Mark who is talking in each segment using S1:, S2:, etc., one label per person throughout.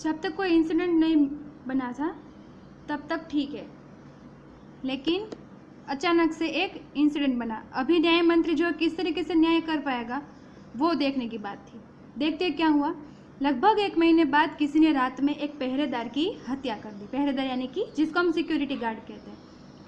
S1: जब तक कोई इंसिडेंट नहीं बना था तब तक ठीक है, लेकिन अचानक से एक इंसिडेंट बना। अभी न्याय मंत्री जो किस तरीके से न्याय कर पाएगा वो देखने की बात थी। देखते क्या हुआ। लगभग 1 महीने बाद किसी ने रात में एक पहरेदार की हत्या कर दी। पहरेदार यानी कि जिसको हम सिक्योरिटी गार्ड कहते हैं।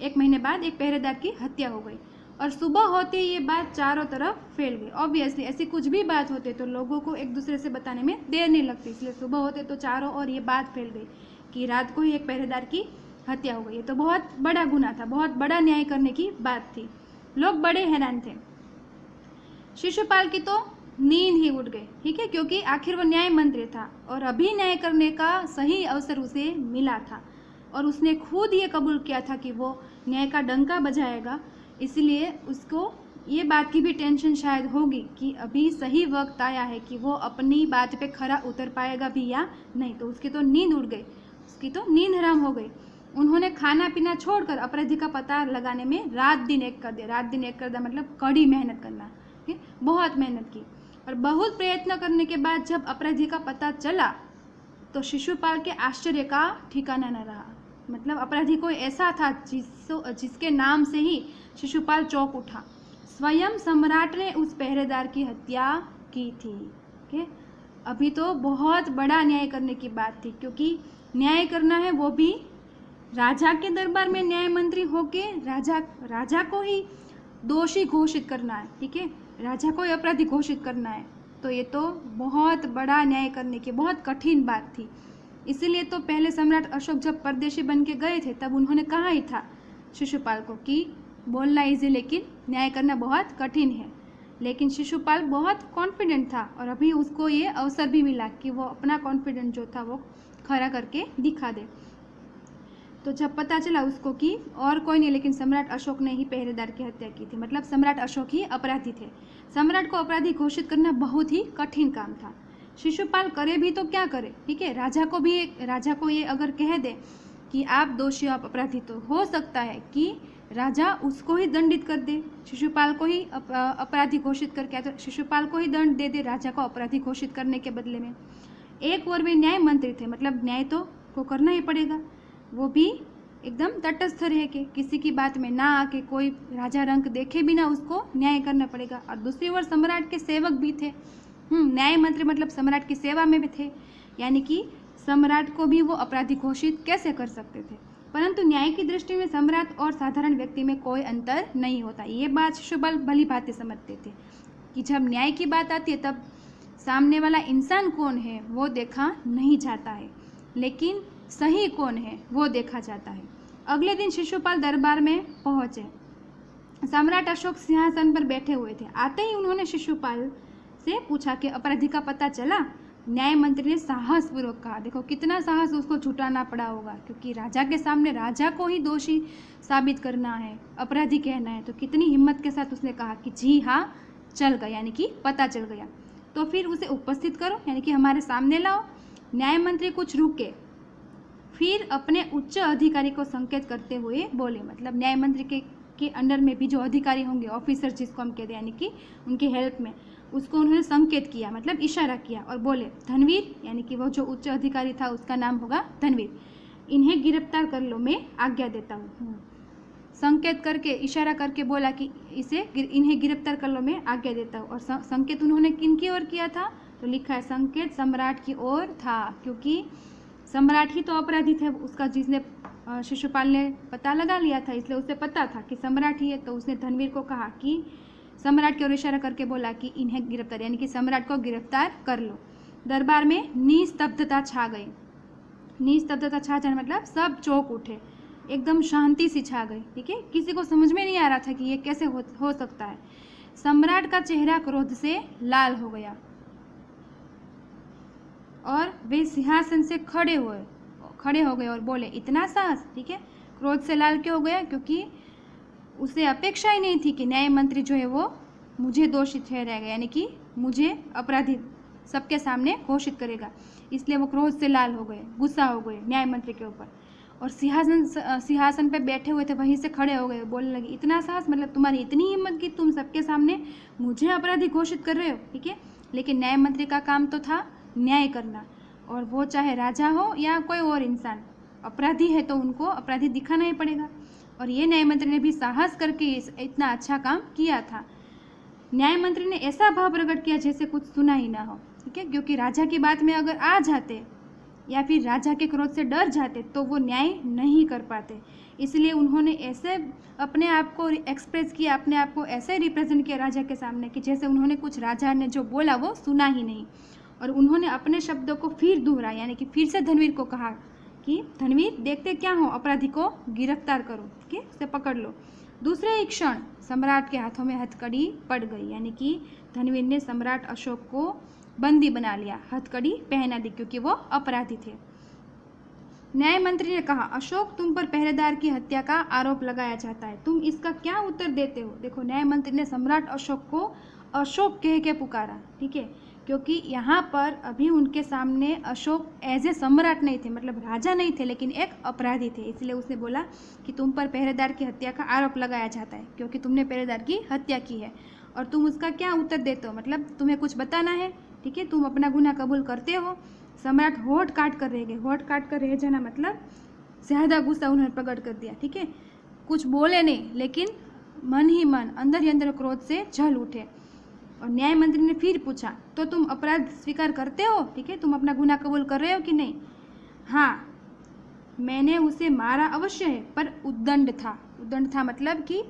S1: 1 महीने बाद एक पहरेदार की हत्या हो गई और सुबह होते ही ये बात चारों तरफ फैल गई। ऑब्वियसली ऐसी कुछ भी बात होते तो लोगों को एक दूसरे से बताने में देर नहीं लगती, इसलिए सुबह होते तो चारों ओर ये बात फैल गई कि रात को ही एक पहरेदार की हत्या हो गई। ये तो बहुत बड़ा गुनाह था, बहुत बड़ा न्याय करने की बात थी। लोग बड़े हैरान थे। शिशुपाल की तो नींद ही उड़ गई, ठीक है, क्योंकि आखिर वो न्याय मंत्री था और अभी न्याय करने का सही अवसर उसे मिला था और उसने खुद ये कबूल किया था कि वो न्याय का डंका बजाएगा। इसलिए उसको ये बात की भी टेंशन शायद होगी कि अभी सही वक्त आया है कि वो अपनी बात पे खरा उतर पाएगा भी या नहीं। तो उसकी तो नींद उड़ गई, उसकी तो नींद हराम हो गई। उन्होंने खाना पीना छोड़कर अपराधी का पता लगाने में रात दिन एक कर दिया। रात दिन एक कर दिया मतलब कड़ी मेहनत करना, ठीक, बहुत मेहनत की और बहुत प्रयत्न करने के बाद जब अपराधी का पता चला तो शिशुपाल के आश्चर्य का ठिकाना न रहा। मतलब अपराधी कोई ऐसा था जिसके नाम से ही शिशुपाल चौंक उठा। स्वयं सम्राट ने उस पहरेदार की हत्या की थी। ठीक, अभी तो बहुत बड़ा न्याय करने की बात थी, क्योंकि न्याय करना है वो भी राजा के दरबार में। न्याय मंत्री होके राजा को ही दोषी घोषित करना है, ठीक है, राजा को ही अपराधी घोषित करना है। तो ये तो बहुत बड़ा न्याय करने की बहुत कठिन बात थी। इसीलिए तो पहले सम्राट अशोक जब परदेशी बन के गए थे तब उन्होंने कहा ही था शिशुपाल को कि बोलना इजी लेकिन न्याय करना बहुत कठिन है। लेकिन शिशुपाल बहुत कॉन्फिडेंट था और अभी उसको ये अवसर भी मिला कि वो अपना कॉन्फिडेंस जो था वो खरा करके दिखा दे। तो जब पता चला उसको कि और कोई नहीं लेकिन सम्राट अशोक ने ही पहरेदार की हत्या की थी, मतलब सम्राट अशोक ही अपराधी थे। सम्राट को अपराधी घोषित करना बहुत ही कठिन काम था। शिशुपाल करे भी तो क्या करे, ठीक है, राजा को ये अगर कह दे कि आप दोषी, आप अपराधी, तो हो सकता है कि राजा उसको ही दंडित कर दे, शिशुपाल को ही अपराधी घोषित करके, तो शिशुपाल को ही दंड दे दे राजा को अपराधी घोषित करने के बदले में। एक ओर वे न्याय मंत्री थे, मतलब न्याय तो को करना ही पड़ेगा, वो भी एकदम तटस्थ रह के किसी की बात में ना आके कोई राजा रंग देखे बिना उसको न्याय करना पड़ेगा। और दूसरी ओर सम्राट के सेवक भी थे। न्याय मंत्री मतलब सम्राट की सेवा में भी थे, यानी कि सम्राट को भी वो अपराधी घोषित कैसे कर सकते थे। परंतु न्याय की दृष्टि में सम्राट और साधारण व्यक्ति में कोई अंतर नहीं होता। ये बात शिशुपाल भली भांति समझते थे कि जब न्याय की बात आती है तब सामने वाला इंसान कौन है वो देखा नहीं जाता है, लेकिन सही कौन है वो देखा जाता है। अगले दिन शिशुपाल दरबार में पहुंचे। सम्राट अशोक सिंहासन पर बैठे हुए थे। आते ही उन्होंने शिशुपाल से पूछा कि अपराधी का पता चला। न्याय मंत्री ने साहसपूर्वक कहा। देखो कितना साहस उसको जुटाना पड़ा होगा, क्योंकि राजा के सामने राजा को ही दोषी साबित करना है, अपराधी कहना है, तो कितनी हिम्मत के साथ उसने कहा कि जी हाँ चल गया, यानी कि पता चल गया। तो फिर उसे उपस्थित करो, यानी कि हमारे सामने लाओ। न्याय मंत्री कुछ रुके, फिर अपने उच्च अधिकारी को संकेत करते हुए बोले, मतलब न्याय मंत्री के अंडर में भी जो अधिकारी होंगे, ऑफिसर जिसको हम कहते हैं, यानी कि उनकी हेल्प में, उसको उन्होंने संकेत किया, मतलब इशारा किया और बोले, धनवीर, यानी कि वो जो उच्च अधिकारी था उसका नाम होगा धनवीर, इन्हें गिरफ्तार कर लो, मैं आज्ञा देता हूँ। संकेत करके इशारा करके बोला कि इन्हें गिरफ्तार कर लो, मैं आज्ञा देता हूँ। और संकेत उन्होंने किन की ओर किया था, तो लिखा है संकेत सम्राट की ओर था, क्योंकि सम्राट ही तो अपराधी थे, उसका जिसने शिशुपाल ने पता लगा लिया था, इसलिए उसे पता था कि सम्राट ही है। तो उसने धनवीर को कहा कि सम्राट की ओर इशारा करके बोला कि इन्हें गिरफ्तार, यानी कि सम्राट को गिरफ्तार कर लो। दरबार में निस्तब्धता छा गई। निस्तब्धता छा जाना मतलब सब चौंक उठे, एकदम शांति सी छा गई, ठीक है। किसी को समझ में नहीं आ रहा था कि ये कैसे हो सकता है। सम्राट का चेहरा क्रोध से लाल हो गया और वे सिंहासन से खड़े हो गए और बोले, इतना साहस, ठीक है। क्रोध से लाल क्यों हो गया, क्योंकि उसे अपेक्षा ही नहीं थी कि न्याय मंत्री जो है वो मुझे दोषी ठहराएगा, यानी कि मुझे अपराधी सबके सामने घोषित करेगा, इसलिए वो क्रोध से लाल हो गए, गुस्सा हो गए न्याय मंत्री के ऊपर। और सिंहासन पे बैठे हुए थे वहीं से खड़े हो गए, बोलने लगे, इतना साहस, मतलब तुम्हारी इतनी हिम्मत कि तुम सबके सामने मुझे अपराधी घोषित कर रहे हो, ठीक है। लेकिन न्याय मंत्री का काम तो था न्याय करना, और वो चाहे राजा हो या कोई और इंसान, अपराधी है तो उनको अपराधी दिखाना ही पड़ेगा। और ये न्याय मंत्री ने भी साहस करके इतना अच्छा काम किया था। न्याय मंत्री ने ऐसा भाव प्रकट किया जैसे कुछ सुना ही ना हो, ठीक है, क्योंकि राजा की बात में अगर आ जाते या फिर राजा के क्रोध से डर जाते तो वो न्याय नहीं कर पाते। इसलिए उन्होंने ऐसे अपने आप को एक्सप्रेस किया, अपने आप को ऐसे रिप्रेजेंट किया राजा के सामने कि जैसे उन्होंने कुछ राजा ने जो बोला वो सुना ही नहीं। और उन्होंने अपने शब्दों को फिर दोहराया, यानी कि फिर से धनवीर को कहा कि धनवीर देखते क्या हो, अपराधी को गिरफ्तार करो, ठीक है, उसे पकड़ लो। दूसरे ही क्षण सम्राट के हाथों में हथकड़ी पड़ गई, यानी कि धनवीर ने सम्राट अशोक को बंदी बना लिया, हथकड़ी पहना दी क्योंकि वो अपराधी थे। न्याय मंत्री ने कहा, अशोक तुम पर पहरेदार की हत्या का आरोप लगाया जाता है, तुम इसका क्या उत्तर देते हो। देखो, न्याय मंत्री ने सम्राट अशोक को अशोक कह के पुकारा, ठीक है, क्योंकि यहाँ पर अभी उनके सामने अशोक एज ए सम्राट नहीं थे, मतलब राजा नहीं थे, लेकिन एक अपराधी थे। इसलिए उसने बोला कि तुम पर पहरेदार की हत्या का आरोप लगाया जाता है क्योंकि तुमने पहरेदार की हत्या की है, और तुम उसका क्या उत्तर देते हो, मतलब तुम्हें कुछ बताना है, ठीक है, तुम अपना गुनाह कबूल करते हो। सम्राट होठ काट कर रह गए, होठ काट कर रह जाना मतलब ज़्यादा गुस्सा उन्होंने प्रकट कर दिया, ठीक है, कुछ बोले नहीं लेकिन मन ही मन अंदर ही अंदर क्रोध से जल उठे। और न्याय मंत्री ने फिर पूछा, तो तुम अपराध स्वीकार करते हो, ठीक है, तुम अपना गुनाह कबूल कर रहे हो कि नहीं। हाँ, मैंने उसे मारा अवश्य है, पर उद्दंड था, उद्दंड था मतलब कि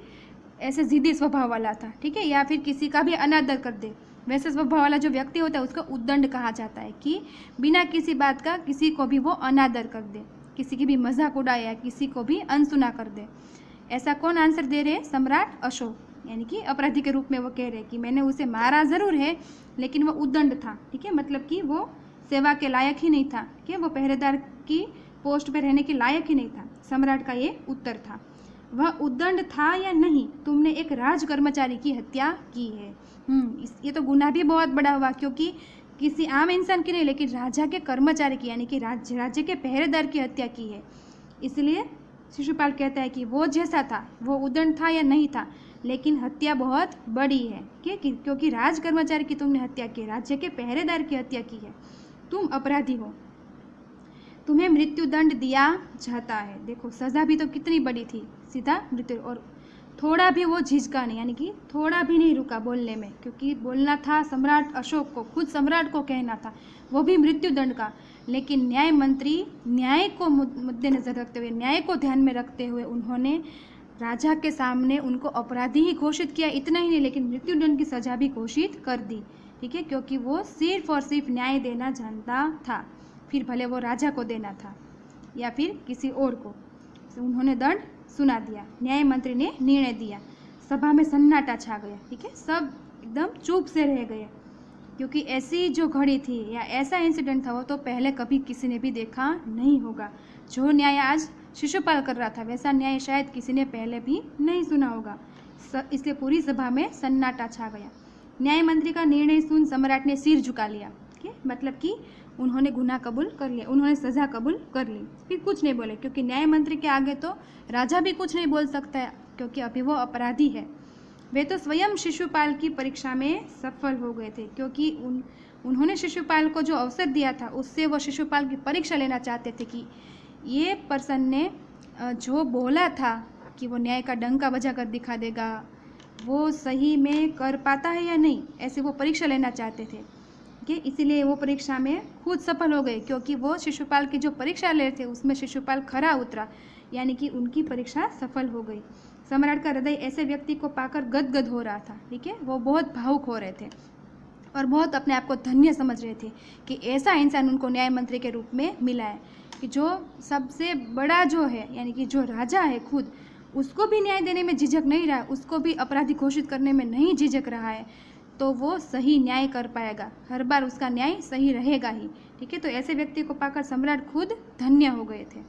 S1: ऐसे जिद्दी स्वभाव वाला था, ठीक है, या फिर किसी का भी अनादर कर दे, वैसे स्वभाव वाला जो व्यक्ति होता है उसको उद्दंड कहा जाता है, कि बिना किसी बात का किसी को भी वो अनादर कर दे, किसी की भी मजाक उड़ाए या किसी को भी अनसुना कर दे। ऐसा कौन आंसर दे रहे? सम्राट अशोक, यानी कि अपराधी के रूप में वो कह रहे कि मैंने उसे मारा ज़रूर है लेकिन वो उद्दंड था, ठीक है, मतलब कि वो सेवा के लायक ही नहीं था, ठीक है, वो पहरेदार की पोस्ट पर रहने के लायक ही नहीं था। सम्राट का ये उत्तर था। वह उद्दंड था या नहीं, तुमने एक राज कर्मचारी की हत्या की है। ये तो गुनाह भी बहुत बड़ा हुआ, क्योंकि किसी आम इंसान की नहीं लेकिन राजा के कर्मचारी की, यानी कि राज्य के पहरेदार की हत्या की है। इसलिए शिशुपाल कहता है कि वो जैसा था वो उद्दंड था या नहीं था, लेकिन हत्या बहुत बड़ी है, क्योंकि राज कर्मचारी की तुमने हत्या की, राज्य के पहरेदार की हत्या की है, तुम अपराधी हो, तुम्हें मृत्युदंड दिया जाता है। देखो, सज़ा भी तो कितनी बड़ी थी, सीधा मृत्यु। और थोड़ा भी वो झिझका नहीं, यानी कि थोड़ा भी नहीं रुका बोलने में, क्योंकि बोलना था सम्राट अशोक को, खुद सम्राट को कहना था, वो भी मृत्युदंड का। लेकिन न्याय मंत्री न्याय को मद्देनजर रखते हुए, न्याय को ध्यान में रखते हुए उन्होंने राजा के सामने उनको अपराधी ही घोषित किया। इतना ही नहीं, लेकिन मृत्युदंड की सज़ा भी घोषित कर दी, ठीक है, क्योंकि वो सिर्फ और सिर्फ न्याय देना जानता था, फिर भले वो राजा को देना था या फिर किसी और को। उन्होंने दंड सुना दिया, न्याय मंत्री ने निर्णय दिया, सभा में सन्नाटा छा गया, ठीक है, सब एकदम चुप से रह गए, क्योंकि ऐसी जो घड़ी थी या ऐसा इंसिडेंट था वो तो पहले कभी किसी ने भी देखा नहीं होगा। जो न्याय आज शिशुपाल कर रहा था वैसा न्याय शायद किसी ने पहले भी नहीं सुना होगा। इसलिए पूरी सभा में सन्नाटा छा गया। न्याय मंत्री का निर्णय सुन सम्राट ने सिर झुका लिया, ठीक है, मतलब कि उन्होंने गुनाह कबूल कर लिया, उन्होंने सज़ा कबूल कर ली, फिर कुछ नहीं बोले, क्योंकि न्याय मंत्री के आगे तो राजा भी कुछ नहीं बोल सकता है, क्योंकि अभी वो अपराधी है। वे तो स्वयं शिशुपाल की परीक्षा में सफल हो गए थे, क्योंकि उन्होंने शिशुपाल को जो अवसर दिया था उससे वो शिशुपाल की परीक्षा लेना चाहते थे कि ये पर्सन ने जो बोला था कि वो न्याय का डंका बजा कर दिखा देगा, वो सही में कर पाता है या नहीं, ऐसे वो परीक्षा लेना चाहते थे, ठीक है। इसीलिए वो परीक्षा में खुद सफल हो गए, क्योंकि वो शिशुपाल की जो परीक्षा ले रहे थे उसमें शिशुपाल खरा उतरा, यानी कि उनकी परीक्षा सफल हो गई। सम्राट का हृदय ऐसे व्यक्ति को पाकर गदगद हो रहा था, ठीक है, वो बहुत भावुक हो रहे थे और बहुत अपने आप को धन्य समझ रहे थे कि ऐसा इंसान उनको न्याय मंत्री के रूप में मिला है, कि जो सबसे बड़ा जो है, यानी कि जो राजा है खुद, उसको भी न्याय देने में झिझक नहीं रहा है, उसको भी अपराधी घोषित करने में नहीं झिझक रहा है, तो वो सही न्याय कर पाएगा, हर बार उसका न्याय सही रहेगा ही, ठीक है। तो ऐसे व्यक्ति को पाकर सम्राट खुद धन्य हो गए थे।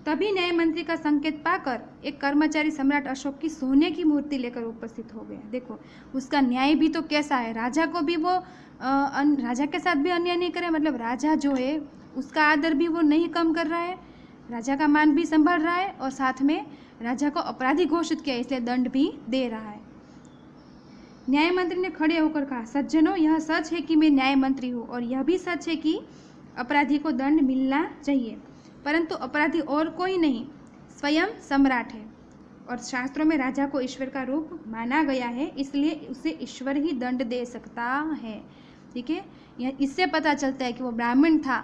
S1: तभी न्याय मंत्री का संकेत पाकर एक कर्मचारी सम्राट अशोक की सोने की मूर्ति लेकर उपस्थित हो गया। देखो, उसका न्याय भी तो कैसा है, राजा को भी वो राजा के साथ भी अन्याय नहीं करे, मतलब राजा जो है उसका आदर भी वो नहीं कम कर रहा है, राजा का मान भी संभाल रहा है और साथ में राजा को अपराधी घोषित किया, इसलिए दंड भी दे रहा है। न्याय मंत्री ने खड़े होकर कहा, सज्जनों, यह सच है कि मैं न्याय मंत्री हूँ और यह भी सच है कि अपराधी को दंड मिलना चाहिए, परंतु अपराधी और कोई नहीं, स्वयं सम्राट है। और शास्त्रों में राजा को ईश्वर का रूप माना गया है, इसलिए उसे ईश्वर ही दंड दे सकता है। ठीक है, यह इससे पता चलता है कि वो ब्राह्मण था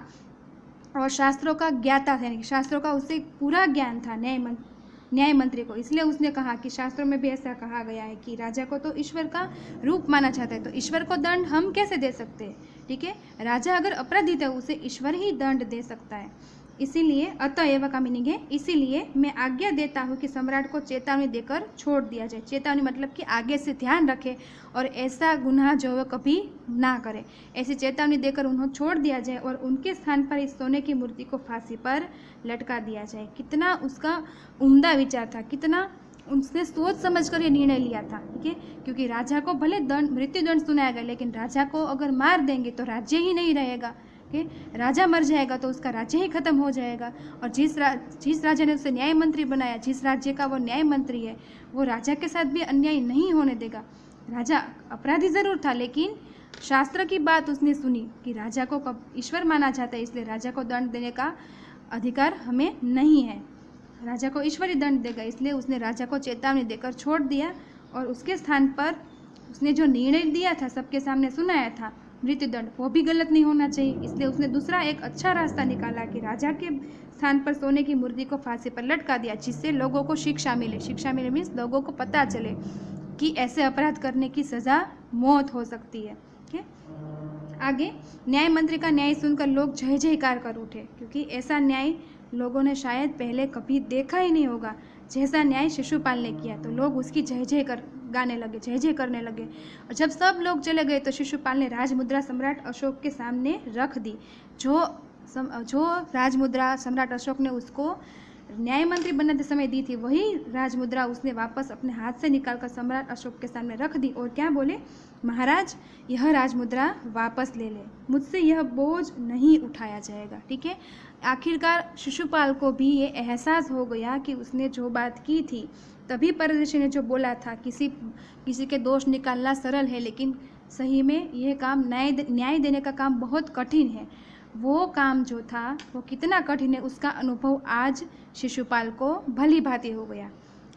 S1: और शास्त्रों का ज्ञाता था, यानी शास्त्रों का उसे पूरा ज्ञान था न्याय मंत्री को। इसलिए उसने कहा कि शास्त्रों में भी ऐसा कहा गया है कि राजा को तो ईश्वर का रूप माना जाता है, तो ईश्वर को दंड हम कैसे दे सकते हैं। ठीक है, राजा अगर अपराधी था उसे ईश्वर ही दंड दे सकता है। इसीलिए अतएव का मीनिंग है इसीलिए मैं आज्ञा देता हूँ कि सम्राट को चेतावनी देकर छोड़ दिया जाए। चेतावनी मतलब कि आगे से ध्यान रखे और ऐसा गुनाह जो वह कभी ना करे, ऐसी चेतावनी देकर उन्हें छोड़ दिया जाए और उनके स्थान पर इस सोने की मूर्ति को फांसी पर लटका दिया जाए। कितना उसका उम्दा विचार था, कितना उसने सोच समझ कर ये निर्णय लिया था। ठीक है, क्योंकि राजा को भले मृत्यु दंड सुनाया गया, लेकिन राजा को अगर मार देंगे तो राज्य ही नहीं रहेगा। राजा मर जाएगा तो उसका राज्य ही खत्म हो जाएगा। और जिस राजा ने उसे न्याय मंत्री बनाया, जिस राज्य का वो न्याय मंत्री है, वो राजा के साथ भी अन्याय नहीं होने देगा। राजा अपराधी जरूर था, लेकिन शास्त्र की बात उसने सुनी कि राजा को कब ईश्वर माना जाता है, इसलिए राजा को दंड देने का अधिकार हमें नहीं है। राजा को ईश्वर ही दंड देगा, इसलिए उसने राजा को चेतावनी देकर छोड़ दिया और उसके स्थान पर उसने जो निर्णय दिया था, सबके सामने सुनाया था मृत्युदंड, वो भी गलत नहीं होना चाहिए। इसलिए उसने दूसरा एक अच्छा रास्ता निकाला कि राजा के स्थान पर सोने की मूर्ति को फांसी पर लटका दिया, जिससे लोगों को शिक्षा मिले। शिक्षा मिले मीन्स लोगों को पता चले कि ऐसे अपराध करने की सज़ा मौत हो सकती है। ठीक है, आगे न्याय मंत्री का न्याय सुनकर लोग जय जयकार कर उठे, क्योंकि ऐसा न्याय लोगों ने शायद पहले कभी देखा ही नहीं होगा। जैसा न्याय शिशुपाल ने किया तो लोग उसकी जय जय गाने लगे, जय जय करने लगे। और जब सब लोग चले गए तो शिशुपाल ने राजमुद्रा सम्राट अशोक के सामने रख दी। जो राजमुद्रा सम्राट अशोक ने उसको न्याय मंत्री बनाते समय दी थी, वही राजमुद्रा उसने वापस अपने हाथ से निकालकर सम्राट अशोक के सामने रख दी और क्या बोले, महाराज यह राजमुद्रा वापस ले ले, मुझसे यह बोझ नहीं उठाया जाएगा। ठीक है, आखिरकार शिशुपाल को भी ये एहसास हो गया कि उसने जो बात की थी, तभी परदर्शी ने जो बोला था किसी के दोष निकालना सरल है, लेकिन सही में यह काम न्याय देने का काम बहुत कठिन है। वो काम जो था वो कितना कठिन है, उसका अनुभव आज शिशुपाल को भली भांति हो गया।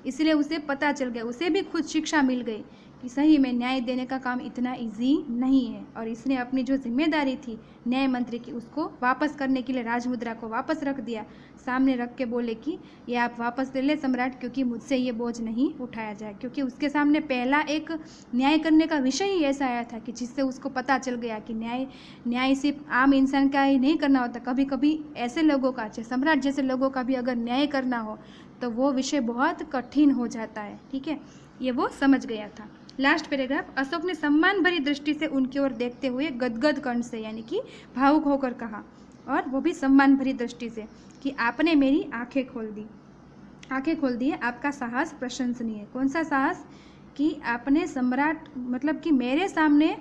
S1: इसलिए उसे पता चल गया, उसे भी खुद शिक्षा मिल गई कि सही में न्याय देने का काम इतना इजी नहीं है। और इसने अपनी जो जिम्मेदारी थी न्याय मंत्री की, उसको वापस करने के लिए राजमुद्रा को वापस रख दिया, सामने रख के बोले कि ये आप वापस ले ले सम्राट, क्योंकि मुझसे ये बोझ नहीं उठाया जाए। क्योंकि उसके सामने पहला एक न्याय करने का विषय ही ऐसा आया था कि जिससे उसको पता चल गया कि न्याय सिर्फ आम इंसान का ही नहीं करना होता, कभी कभी ऐसे लोगों का, सम्राट जैसे लोगों का भी अगर न्याय करना हो तो वो विषय बहुत कठिन हो जाता है। ठीक है, ये वो समझ गया था। लास्ट पैराग्राफ, अशोक ने सम्मान भरी दृष्टि से उनकी ओर देखते हुए गदगद कंठ से, यानी कि भावुक होकर कहा, और वो भी सम्मान भरी दृष्टि से, कि आपने मेरी आंखें खोल दी। आंखें खोल दी है, आपका साहस प्रशंसनीय है। कौन सा साहस? कि आपने सम्राट, मतलब कि मेरे सामने,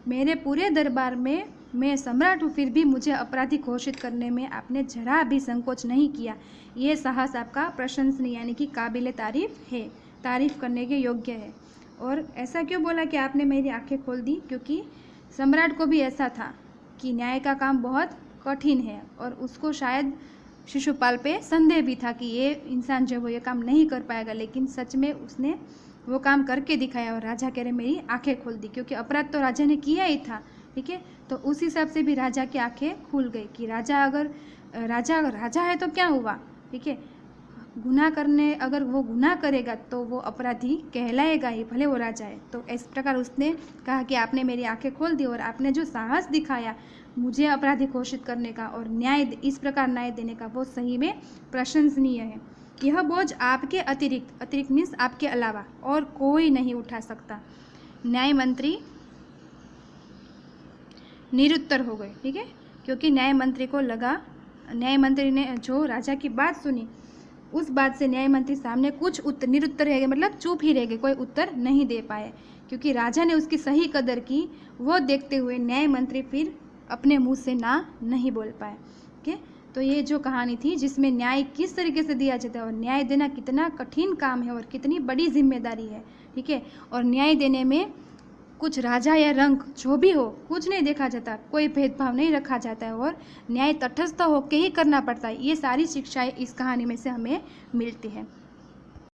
S1: मेरे पूरे दरबार में मैं सम्राट हूँ, फिर भी मुझे अपराधी घोषित करने में आपने जरा भी संकोच नहीं किया। ये साहस आपका प्रशंसनीय, यानी कि काबिल तारीफ है, तारीफ करने के योग्य है। और ऐसा क्यों बोला कि आपने मेरी आंखें खोल दी? क्योंकि सम्राट को भी ऐसा था कि न्याय का काम बहुत कठिन है और उसको शायद शिशुपाल पे संदेह भी था कि ये इंसान जो वो ये काम नहीं कर पाएगा, लेकिन सच में उसने वो काम करके दिखाया और राजा कह रहे मेरी आंखें खोल दी, क्योंकि अपराध तो राजा ने किया ही था। ठीक है, तो उस हिसाब से भी राजा की आंखें खुल गई कि राजा राजा है तो क्या हुआ। ठीक है, अगर वो गुनाह करेगा तो वो अपराधी कहलाएगा ही, भले वो राजा है। तो इस प्रकार उसने कहा कि आपने मेरी आंखें खोल दी और आपने जो साहस दिखाया मुझे अपराधी घोषित करने का और इस प्रकार न्याय देने का, वो सही में प्रशंसनीय है। यह बोझ आपके अतिरिक्त मीन्स आपके अलावा और कोई नहीं उठा सकता। न्याय मंत्री निरुत्तर हो गए। ठीक है, क्योंकि न्याय मंत्री ने जो राजा की बात सुनी, उस बात से न्याय मंत्री सामने कुछ निरुत्तर रह गए, मतलब चुप ही रह गए, कोई उत्तर नहीं दे पाए। क्योंकि राजा ने उसकी सही कदर की, वो देखते हुए न्याय मंत्री फिर अपने मुंह से ना नहीं बोल पाए। ठीक है, तो ये जो कहानी थी जिसमें न्याय किस तरीके से दिया जाता है और न्याय देना कितना कठिन काम है और कितनी बड़ी जिम्मेदारी है। ठीक है, और न्याय देने में कुछ राजा या रंग जो भी हो, कुछ नहीं देखा जाता, कोई भेदभाव नहीं रखा जाता है और न्याय तटस्थ होकर ही करना पड़ता है। ये सारी शिक्षाएं इस कहानी में से हमें मिलती है।